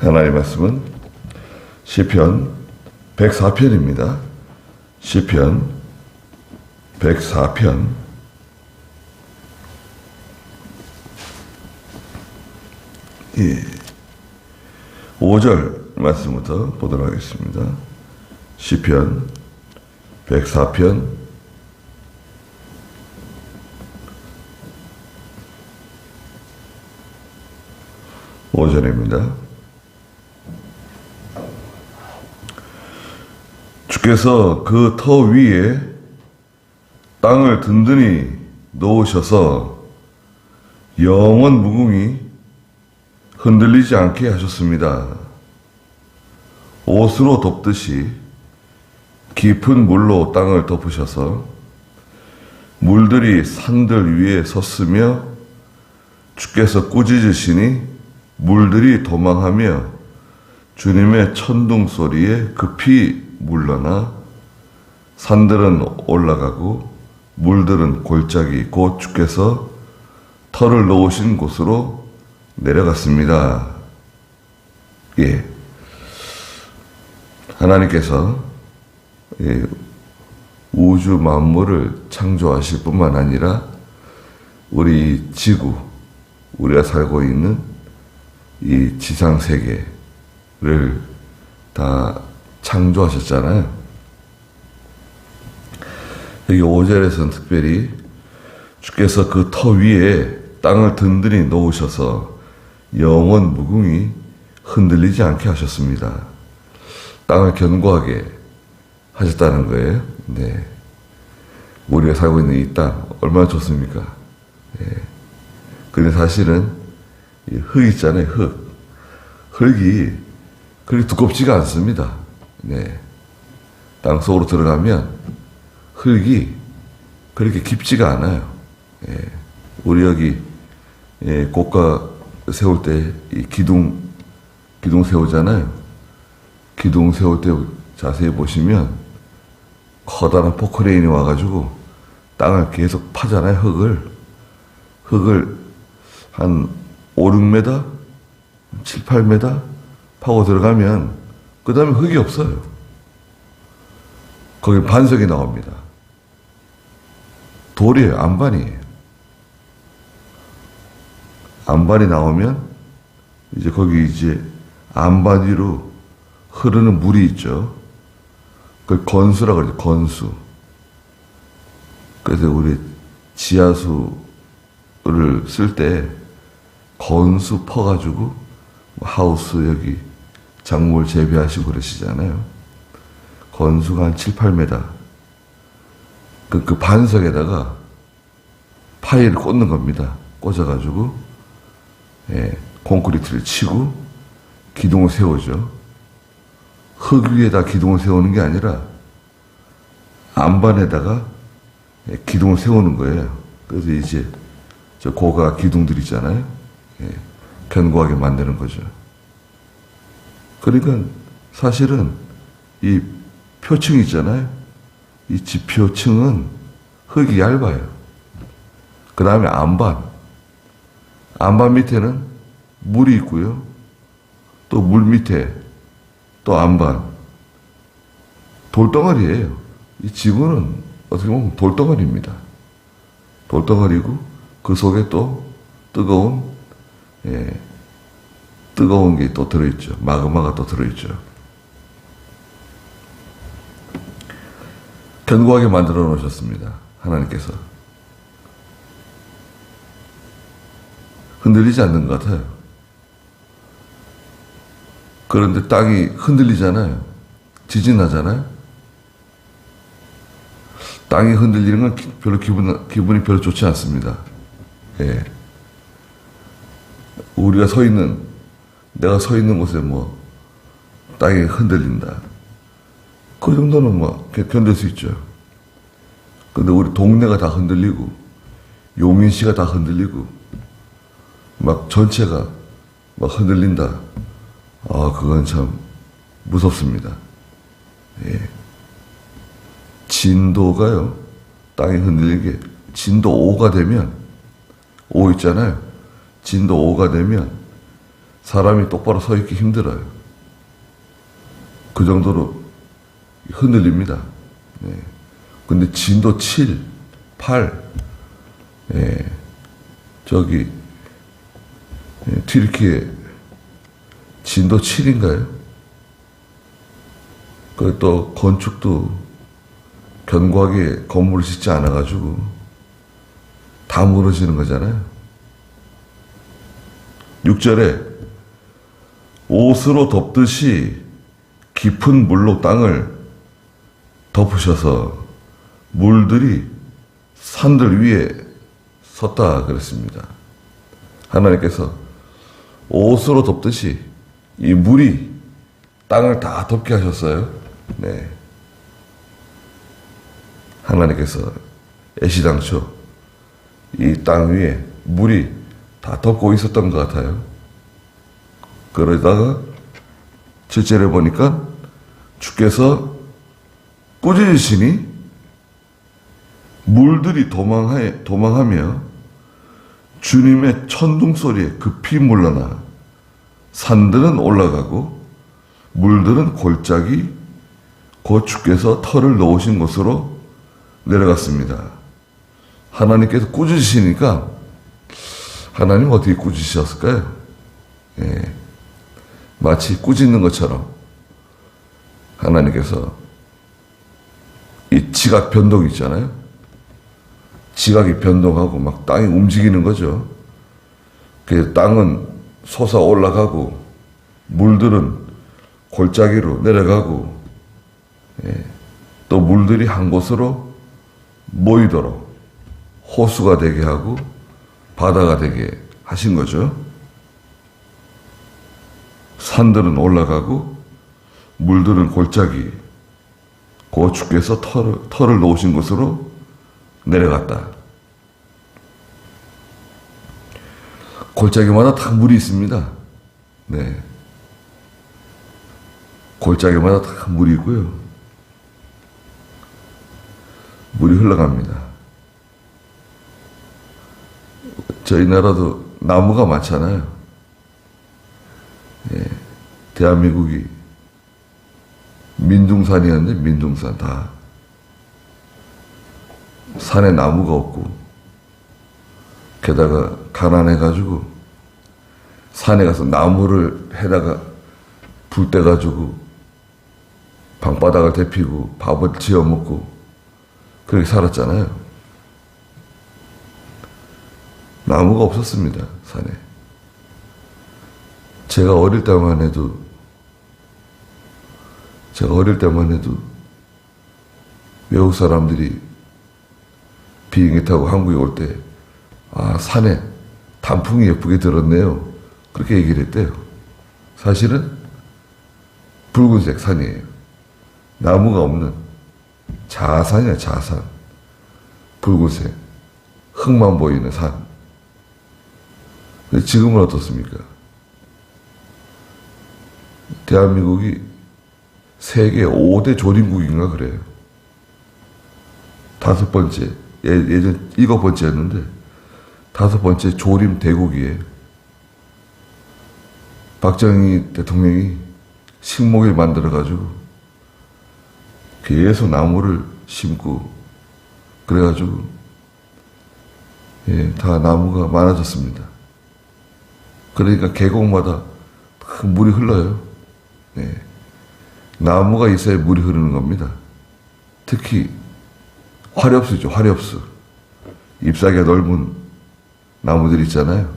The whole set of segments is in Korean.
하나님의 말씀은 시편 104편입니다. 시편 104편 5절 말씀부터 보도록 하겠습니다. 시편 104편 5절입니다. 주께서 그 터 위에 땅을 든든히 놓으셔서 영원 무궁히 흔들리지 않게 하셨습니다. 옷으로 덮듯이 깊은 물로 땅을 덮으셔서 물들이 산들 위에 섰으며 주께서 꾸짖으시니 물들이 도망하며 주님의 천둥 소리에 급히 물러나 산들은 올라가고 물들은 골짜기 곧 주께서 터를 놓으신 곳으로 내려갔습니다. 예. 하나님께서 우주 만물을 창조하실 뿐만 아니라 우리 지구, 우리가 살고 있는 이 지상 세계를 다 창조하셨잖아요. 여기 5절에서는 특별히 주께서 그 터 위에 땅을 든든히 놓으셔서 영원 무궁히 흔들리지 않게 하셨습니다. 땅을 견고하게 하셨다는 거예요. 네. 우리가 살고 있는 이 땅 얼마나 좋습니까? 네. 근데 사실은 이 흙 있잖아요. 흙이 그렇게 두껍지가 않습니다. 네. 땅 속으로 들어가면 흙이 그렇게 깊지가 않아요. 예. 우리 여기 고가 세울 때 이 기둥 세우잖아요. 기둥 세울 때 자세히 보시면 커다란 포크레인이 와가지고 땅을 계속 파잖아요. 흙을 한 5, 6m, 7, 8m 파고 들어가면 그 다음에 흙이 없어요. 거기 반석이 나옵니다. 돌이에요. 안반이에요. 안반이 나오면 이제 거기 이제 안반 위로 흐르는 물이 있죠. 그걸 건수라고 그러죠. 건수. 그래서 우리 지하수를 쓸 때 건수 퍼가지고 하우스 여기 작물 재배하시고 그러시잖아요. 건수가 한 7, 8m. 그 반석에다가 파이를 꽂는 겁니다. 꽂아가지고, 콘크리트를 치고 기둥을 세우죠. 흙 위에다 기둥을 세우는 게 아니라 안반에다가 기둥을 세우는 거예요. 그래서 이제 저 고가 기둥들 있잖아요. 견고하게 만드는 거죠. 그러니까 사실은 이 표층 있잖아요. 이 지표층은 흙이 얇아요. 그 다음에 안반 밑에는 물이 있고요. 또 물 밑에 또 안반. 돌덩어리예요. 이 지구는 어떻게 보면 돌덩어리입니다. 돌덩어리고 그 속에 또 뜨거운 게 또 들어있죠. 마그마가 또 들어있죠. 견고하게 만들어 놓으셨습니다. 하나님께서. 흔들리지 않는 것 같아요. 그런데 땅이 흔들리잖아요. 지진 나잖아요. 땅이 흔들리는 건 별로 기분이 별로 좋지 않습니다. 예. 내가 서 있는 곳에 뭐 땅이 흔들린다. 그 정도는 뭐 견딜 수 있죠. 근데 우리 동네가 다 흔들리고 용인시가 다 흔들리고 막 전체가 막 흔들린다. 그건 참 무섭습니다. 예. 진도가요, 땅이 흔들리게 진도 5가 되면, 5 있잖아요. 진도 5가 되면 사람이 똑바로 서 있기 힘들어요. 그 정도로 흔들립니다. 네. 근데 진도 7, 8, 예, 저기, 예, 튀르키예 진도 7인가요? 그 또 건축도 견고하게 건물을 짓지 않아가지고 다 무너지는 거잖아요. 6절에 옷으로 덮듯이 깊은 물로 땅을 덮으셔서 물들이 산들 위에 섰다 그랬습니다. 하나님께서 옷으로 덮듯이 이 물이 땅을 다 덮게 하셨어요. 네. 하나님께서 애시당초 이 땅 위에 물이 다 덮고 있었던 것 같아요. 그러다가 7절에 보니까 주께서 꾸짖으시니 물들이 도망하며 주님의 천둥 소리에 급히 물러나 산들은 올라가고 물들은 골짜기 곧 주께서 터를 놓으신 곳으로 내려갔습니다. 하나님께서 꾸짖으시니까 하나님 어떻게 꾸짖으셨을까요? 예, 마치 꾸짖는 것처럼 하나님께서 이 지각 변동 있잖아요. 지각이 변동하고 막 땅이 움직이는 거죠. 그 땅은 솟아 올라가고 물들은 골짜기로 내려가고, 예, 또 물들이 한 곳으로 모이도록 호수가 되게 하고 바다가 되게 하신 거죠. 산들은 올라가고 물들은 골짜기 곧 주께서 터를 놓으신 곳으로 내려갔다. 골짜기마다 다 물이 있습니다. 네. 골짜기마다 다 물이 있고요. 물이 흘러갑니다. 저희 나라도 나무가 많잖아요. 예. 대한민국이 민둥산이었는데 민둥산 다 산에 나무가 없고 게다가 가난해가지고 산에 가서 나무를 해다가 불 떼가지고 방바닥을 데피고 밥을 지어 먹고 그렇게 살았잖아요. 나무가 없었습니다, 산에. 제가 어릴 때만 해도 외국 사람들이 비행기 타고 한국에 올 때, 아, 산에 단풍이 예쁘게 들었네요. 그렇게 얘기를 했대요. 사실은 붉은색 산이에요. 나무가 없는 자산이야, 자산. 붉은색. 흙만 보이는 산. 근데 지금은 어떻습니까? 대한민국이 세계 5대 조림국인가 그래요. 5번째, 예전 7번째였는데 5번째 조림 대국이에요. 박정희 대통령이 식목일 만들어가지고 계속 나무를 심고 그래가지고, 예, 다 나무가 많아졌습니다. 그러니까 계곡마다 큰 물이 흘러요. 예. 나무가 있어야 물이 흐르는 겁니다. 특히 화렵수죠, 화렵수. 잎사귀가 넓은 나무들 있잖아요.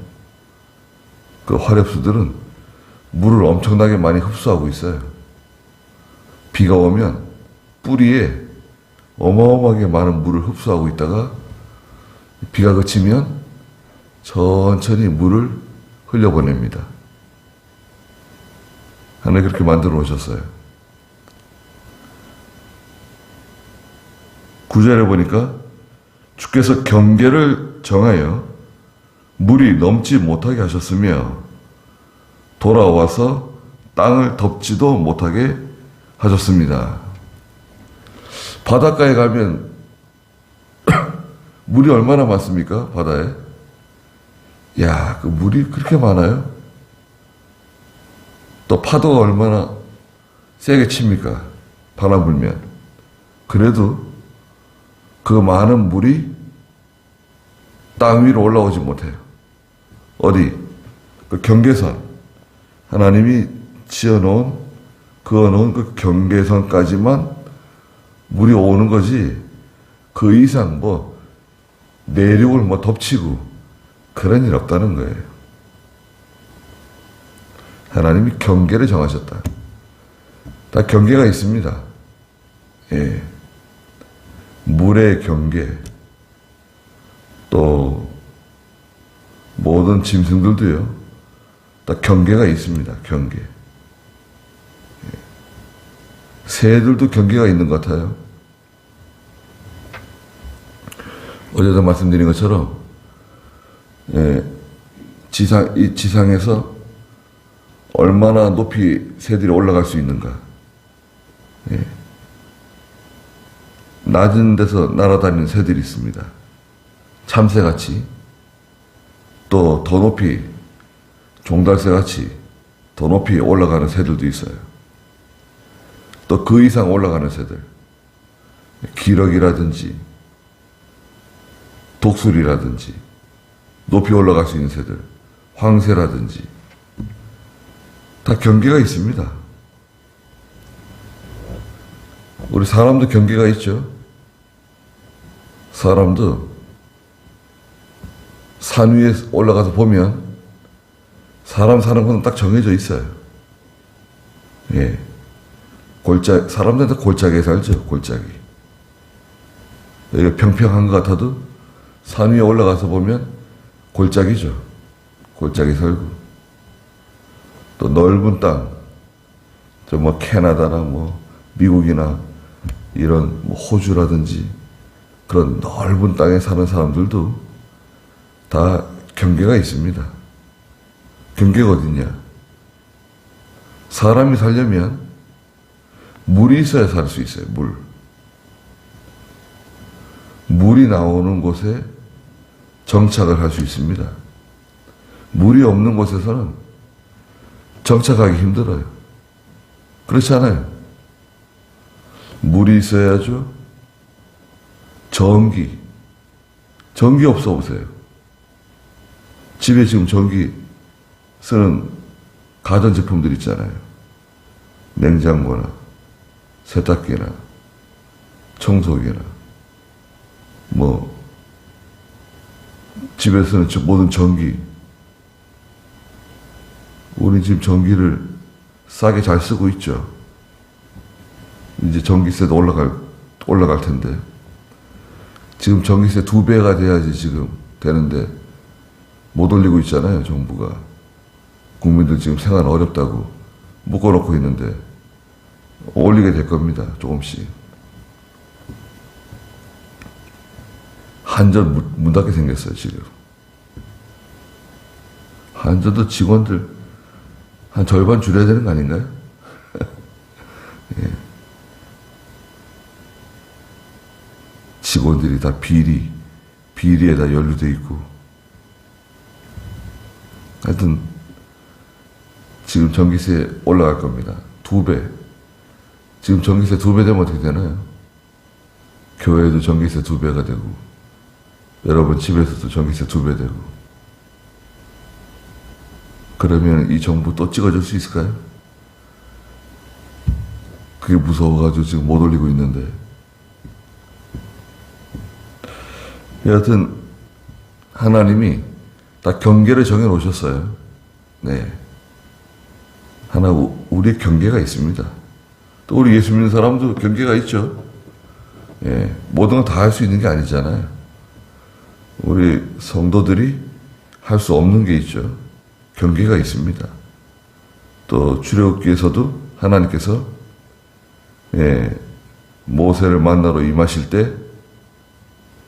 그 화렵수들은 물을 엄청나게 많이 흡수하고 있어요. 비가 오면 뿌리에 어마어마하게 많은 물을 흡수하고 있다가 비가 그치면 천천히 물을 흘려보냅니다. 하나님 그렇게 만들어 오셨어요. 9절에 보니까 주께서 경계를 정하여 물이 넘지 못하게 하셨으며 돌아와서 땅을 덮지도 못하게 하셨습니다. 바닷가에 가면 물이 얼마나 많습니까? 바다에. 야, 그 물이 그렇게 많아요? 또 파도가 얼마나 세게 칩니까? 바람 불면. 그래도 그 많은 물이 땅 위로 올라오지 못해요. 어디? 그 경계선. 하나님이 그어놓은 그 경계선까지만 물이 오는 거지, 그 이상 내륙을 덮치고 그런 일 없다는 거예요. 하나님이 경계를 정하셨다. 다 경계가 있습니다. 예. 물의 경계, 또 모든 짐승들도요, 다 경계가 있습니다. 경계. 예. 새들도 경계가 있는 것 같아요. 어제도 말씀드린 것처럼, 예, 이 지상에서 얼마나 높이 새들이 올라갈 수 있는가. 예. 낮은 데서 날아다니는 새들이 있습니다. 참새같이. 또 더 높이, 종달새같이 더 높이 올라가는 새들도 있어요. 또 그 이상 올라가는 새들. 기러기라든지 독수리라든지 높이 올라갈 수 있는 새들, 황새라든지 다 경계가 있습니다. 우리 사람도 경계가 있죠. 사람도 산 위에 올라가서 보면 사람 사는 곳은 딱 정해져 있어요. 예. 사람들한테 골짜기에 살죠, 골짜기. 여기가 평평한 것 같아도 산 위에 올라가서 보면 골짜기죠. 골짜기 살고. 또 넓은 땅, 캐나다나 미국이나 이런 호주라든지 그런 넓은 땅에 사는 사람들도 다 경계가 있습니다. 경계가 어딨냐? 사람이 살려면 물이 있어야 살 수 있어요. 물이 나오는 곳에 정착을 할 수 있습니다. 물이 없는 곳에서는 정착하기 힘들어요. 그렇지 않아요? 물이 있어야죠. 전기 없어 보세요. 집에 지금 전기 쓰는 가전제품들 있잖아요. 냉장고나 세탁기나 청소기나 집에 쓰는 모든 전기. 우리 지금 전기를 싸게 잘 쓰고 있죠. 이제 전기세도 올라갈 텐데. 지금 전기세 2배가 돼야지 지금 되는데 못 올리고 있잖아요, 정부가. 국민들 지금 생활 어렵다고 묶어놓고 있는데 올리게 될 겁니다, 조금씩. 한전 문 닫게 생겼어요, 지금. 한전도 직원들 한 절반 줄여야 되는 거 아닌가요? 예. 직원들이 다 비리에다 연루돼 있고. 하여튼, 지금 전기세 올라갈 겁니다. 2배. 지금 전기세 2배 되면 어떻게 되나요? 교회도 전기세 2배가 되고, 여러분 집에서도 전기세 2배 되고. 그러면 이 정부 또 찍어줄 수 있을까요? 그게 무서워가지고 지금 못 올리고 있는데. 여하튼 하나님이 다 경계를 정해 놓으셨어요. 네. 우리의 경계가 있습니다. 또 우리 예수 믿는 사람도 경계가 있죠. 예. 모든 걸 다 할 수 있는 게 아니잖아요. 우리 성도들이 할 수 없는 게 있죠. 경계가 있습니다. 또 출애굽기에서도 하나님께서 모세를 만나러 임하실 때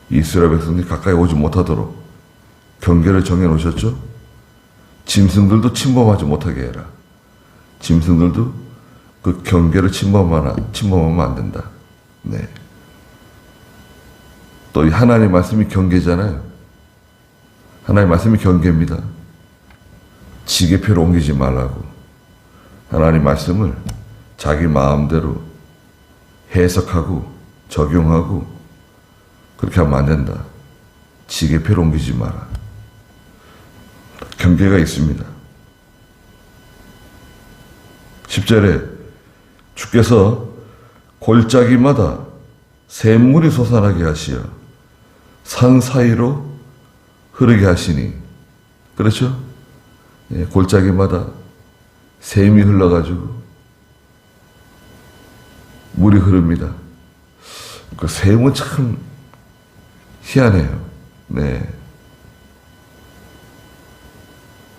이스라엘 백성들이 가까이 오지 못하도록 경계를 정해 놓으셨죠. 짐승들도 침범하지 못하게 해라. 짐승들도 그 경계를 침범하면 안 된다. 네. 또 이 하나님 말씀이 경계잖아요. 하나님 말씀이 경계입니다. 지게표를 옮기지 말라고. 하나님 말씀을 자기 마음대로 해석하고 적용하고 그렇게 하면 안 된다. 지게표를 옮기지 마라. 경계가 있습니다. 10절에 주께서 골짜기마다 샘물이 솟아나게 하시어 산 사이로 흐르게 하시니, 그렇죠? 예, 골짜기마다 샘이 흘러가지고 물이 흐릅니다. 그 샘은 참 희한해요. 네.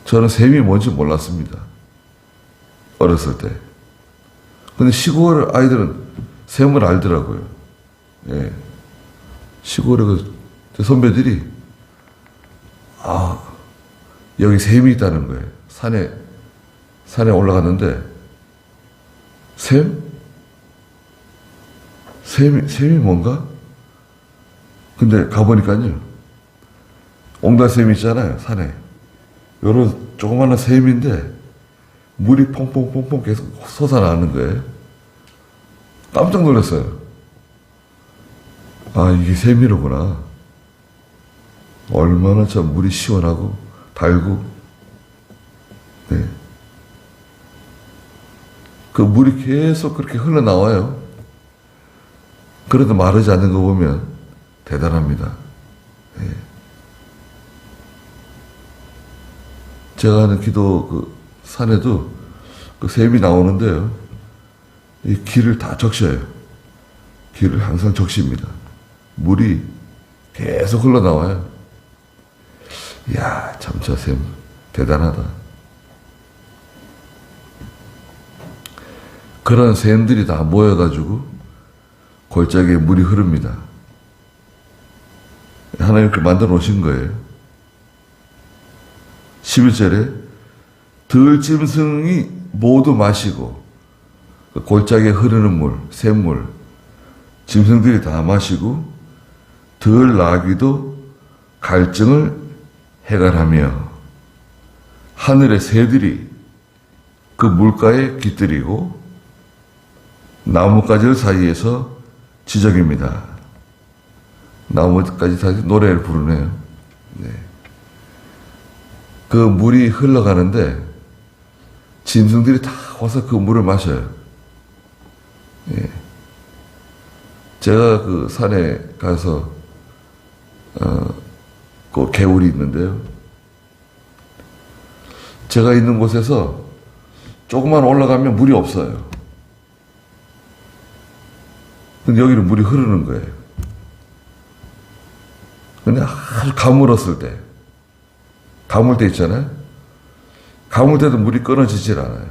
저는 샘이 뭔지 몰랐습니다. 어렸을 때. 근데 시골 아이들은 샘을 알더라고요. 예. 시골의 그 선배들이, 여기 샘이 있다는 거예요. 산에 올라갔는데, 샘이 뭔가? 근데 가보니까요, 옹달샘이 있잖아요, 산에. 요런 조그마한 샘인데, 물이 퐁퐁퐁퐁 계속 솟아나는 거예요. 깜짝 놀랐어요. 이게 샘이로구나. 얼마나 참 물이 시원하고 달고, 네. 그 물이 계속 그렇게 흘러나와요. 그래도 마르지 않는 거 보면 대단합니다. 네. 제가 하는 기도 그 산에도 그 샘이 나오는데요. 이 길을 다 적셔요. 길을 항상 적십니다. 물이 계속 흘러나와요. 이야, 참 저 샘 대단하다. 그런 샘들이 다 모여가지고 골짜기에 물이 흐릅니다. 하나님께 만들어 놓으신 거예요. 11절에 들짐승이 모두 마시고, 그 골짜기에 흐르는 물, 샘물, 짐승들이 다 마시고, 들나귀도 갈증을 해갈하며, 하늘의 새들이 그 물가에 깃들이고, 나뭇가지 사이에서 지적입니다. 나뭇가지 사이에서 노래를 부르네요. 네. 그 물이 흘러가는데 짐승들이 다 와서 그 물을 마셔요. 예. 제가 그 산에 가서 그 개울이 있는데요. 제가 있는 곳에서 조금만 올라가면 물이 없어요. 근데 여기는 물이 흐르는 거예요. 근데 아주 가물었을 때, 가물 때 있잖아요. 가물 때도 물이 끊어지질 않아요.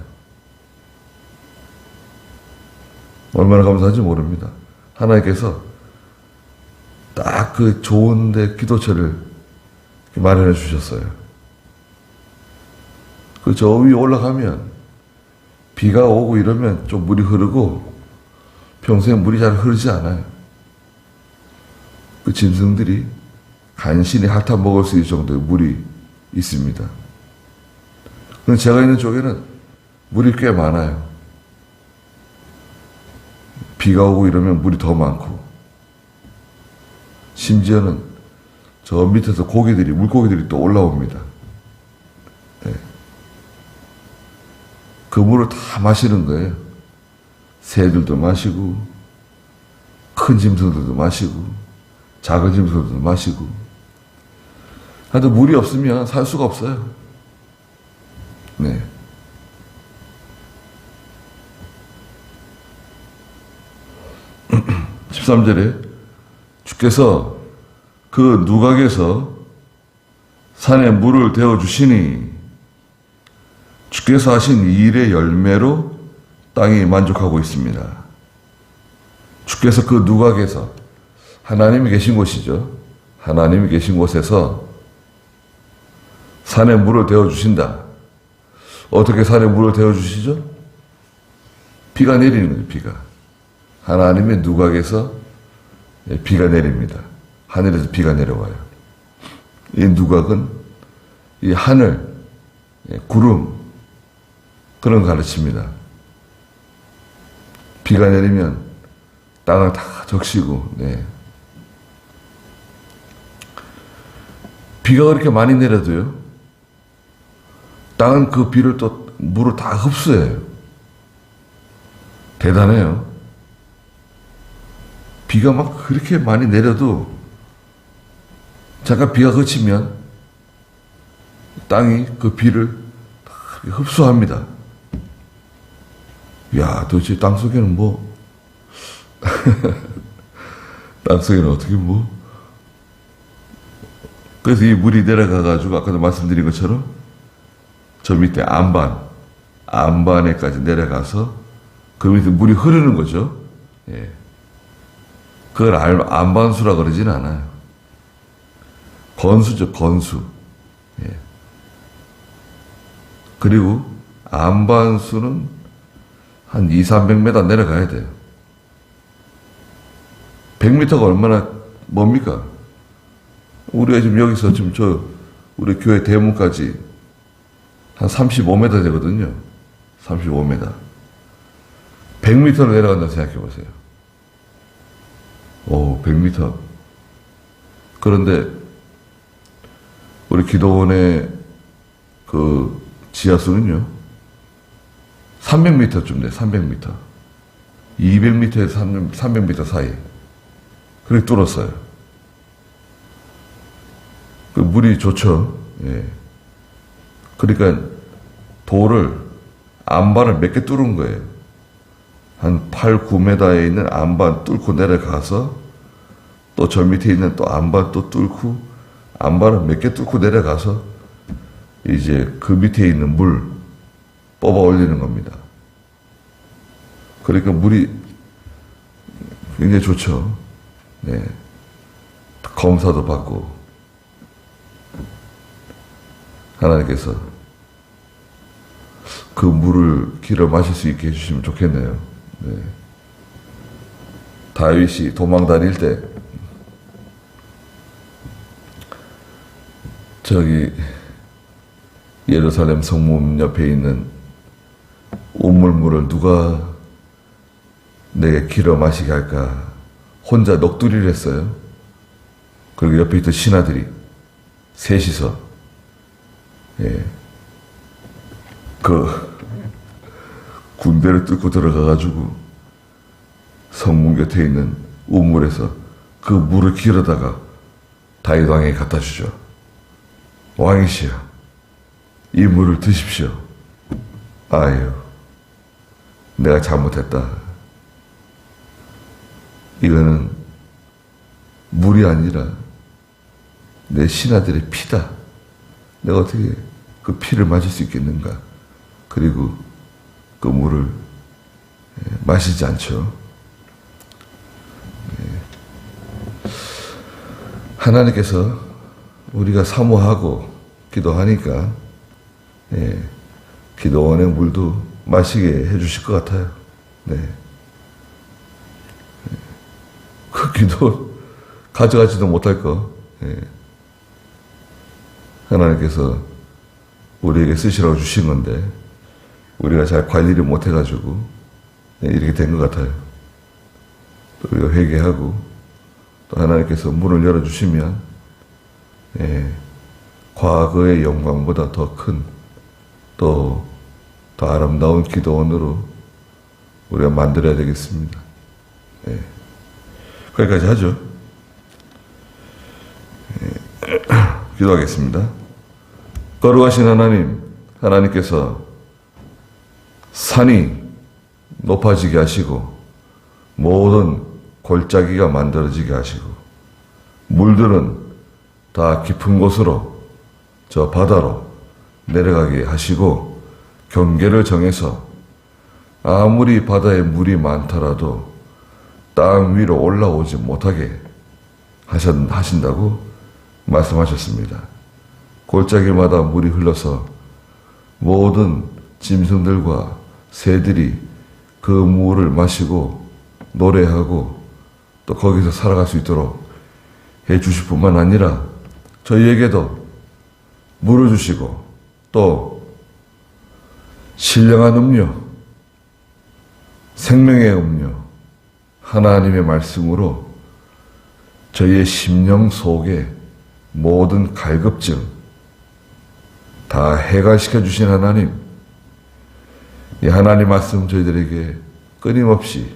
얼마나 감사한지 모릅니다. 하나님께서 딱 그 좋은데 기도처를 마련해 주셨어요. 그 저 위에 올라가면 비가 오고 이러면 좀 물이 흐르고 평소에 물이 잘 흐르지 않아요. 그 짐승들이 간신히 핥아 먹을 수 있을 정도의 물이 있습니다. 그런데 제가 있는 쪽에는 물이 꽤 많아요. 비가 오고 이러면 물이 더 많고, 심지어는 저 밑에서 물고기들이 또 올라옵니다. 네. 그 물을 다 마시는 거예요. 새들도 마시고, 큰 짐승들도 마시고, 작은 짐승들도 마시고. 하여튼 물이 없으면 살 수가 없어요. 네. (13절에) 주께서 그 누각에서 산에 물을 데워 주시니 주께서 하신 이 일의 열매로 땅이 만족하고 있습니다. 주께서 그 누각에서, 하나님이 계신 곳이죠. 하나님이 계신 곳에서 산에 물을 데워 주신다. 어떻게 산에 물을 데워 주시죠? 비가 내리는 거예요. 비가. 하나님의 누각에서 비가 내립니다. 하늘에서 비가 내려와요. 이 누각은 이 하늘, 구름, 그런 거 가르칩니다. 비가 내리면 땅을 다 적시고, 네. 비가 그렇게 많이 내려도요, 땅은 그 비를 또 물을 다 흡수해요. 대단해요. 비가 막 그렇게 많이 내려도 잠깐 비가 그치면 땅이 그 비를 다 흡수합니다. 야, 도대체 땅 속에는 뭐, 땅 속에는 어떻게 뭐, 그래서 이 물이 내려가가지고 아까도 말씀드린 것처럼 저 밑에 안반에까지 내려가서 그 밑에 물이 흐르는 거죠. 예. 그걸 안반수라 그러진 않아요. 건수죠, 건수. 예. 그리고 안반수는 한 200-300m 내려가야 돼요. 100m가 얼마나 뭡니까? 우리가 지금 여기서 지금 우리 교회 대문까지 한 35m 되거든요. 35m. 100m로 내려간다고 생각해 보세요. 오, 100m. 그런데 우리 기도원의 그 지하수는요, 300m쯤 돼, 300m. 200m에서 300m 사이. 그렇게 뚫었어요. 그 물이 좋죠. 예. 그러니까 돌을, 안반을 몇 개 뚫은 거예요. 한 8, 9m에 있는 안반 뚫고 내려가서 또 저 밑에 있는 또 안반 또 뚫고 안반을 몇 개 뚫고 내려가서 이제 그 밑에 있는 물 뽑아 올리는 겁니다. 그러니까 물이 굉장히 좋죠. 네. 검사도 받고 하나님께서 그 물을 길어 마실 수 있게 해주시면 좋겠네요. 네. 다윗이 도망 다닐 때 저기 예루살렘 성문 옆에 있는 우물물을 누가 내게 길어 마시게 할까 혼자 넋두리를 했어요. 그리고 옆에 있던 신하들이 셋이서 예. 그 군대를 뚫고 들어가가지고 성문 곁에 있는 우물에서 그 물을 길어다가 다윗 왕에게 갖다 주죠. 왕이시여, 이 물을 드십시오. 아유, 내가 잘못했다. 이거는 물이 아니라 내 신하들의 피다. 내가 어떻게 그 피를 마실 수 있겠는가? 그리고 그 물을 마시지 않죠. 하나님께서 우리가 사모하고 기도하니까 기도원의 물도 마시게 해주실 것 같아요. 네. 그 기도 가져가지도 못할 거 하나님께서 우리에게 쓰시라고 주신 건데 우리가 잘 관리를 못해가지고 이렇게 된 것 같아요. 또 우리가 회개하고 또 하나님께서 문을 열어주시면 과거의 영광보다 더 큰 또 더 아름다운 기도원으로 우리가 만들어야 되겠습니다. 거기까지 하죠. 기도하겠습니다. 거룩하신 하나님, 하나님께서 산이 높아지게 하시고 모든 골짜기가 만들어지게 하시고 물들은 다 깊은 곳으로 저 바다로 내려가게 하시고 경계를 정해서 아무리 바다에 물이 많더라도 땅 위로 올라오지 못하게 하신다고 말씀하셨습니다. 골짜기마다 물이 흘러서 모든 짐승들과 새들이 그 물을 마시고 노래하고 또 거기서 살아갈 수 있도록 해 주실 뿐만 아니라 저희에게도 물을 주시고 또 신령한 음료, 생명의 음료, 하나님의 말씀으로 저희의 심령 속에 모든 갈급증 다 해결시켜 주신 하나님, 이 하나님 말씀 저희들에게 끊임없이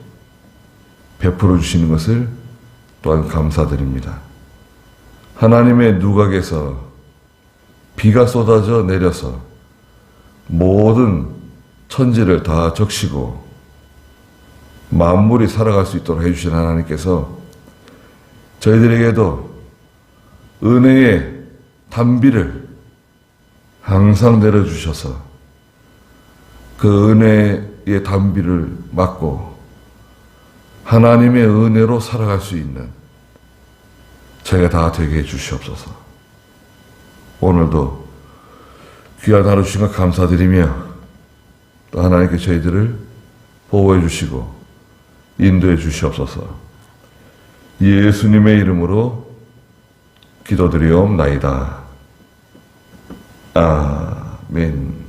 베풀어 주시는 것을 또한 감사드립니다. 하나님의 누각에서 비가 쏟아져 내려서 모든 천지를 다 적시고 만물이 살아갈 수 있도록 해주신 하나님께서 저희들에게도 은혜의 단비를 항상 내려주셔서 그 은혜의 단비를 맞고 하나님의 은혜로 살아갈 수 있는 저희가 다 되게 해주시옵소서. 오늘도 귀한 하루 주신 것 감사드리며 또 하나님께 저희들을 보호해 주시고 인도해 주시옵소서. 예수님의 이름으로 기도드리옵나이다. 아멘.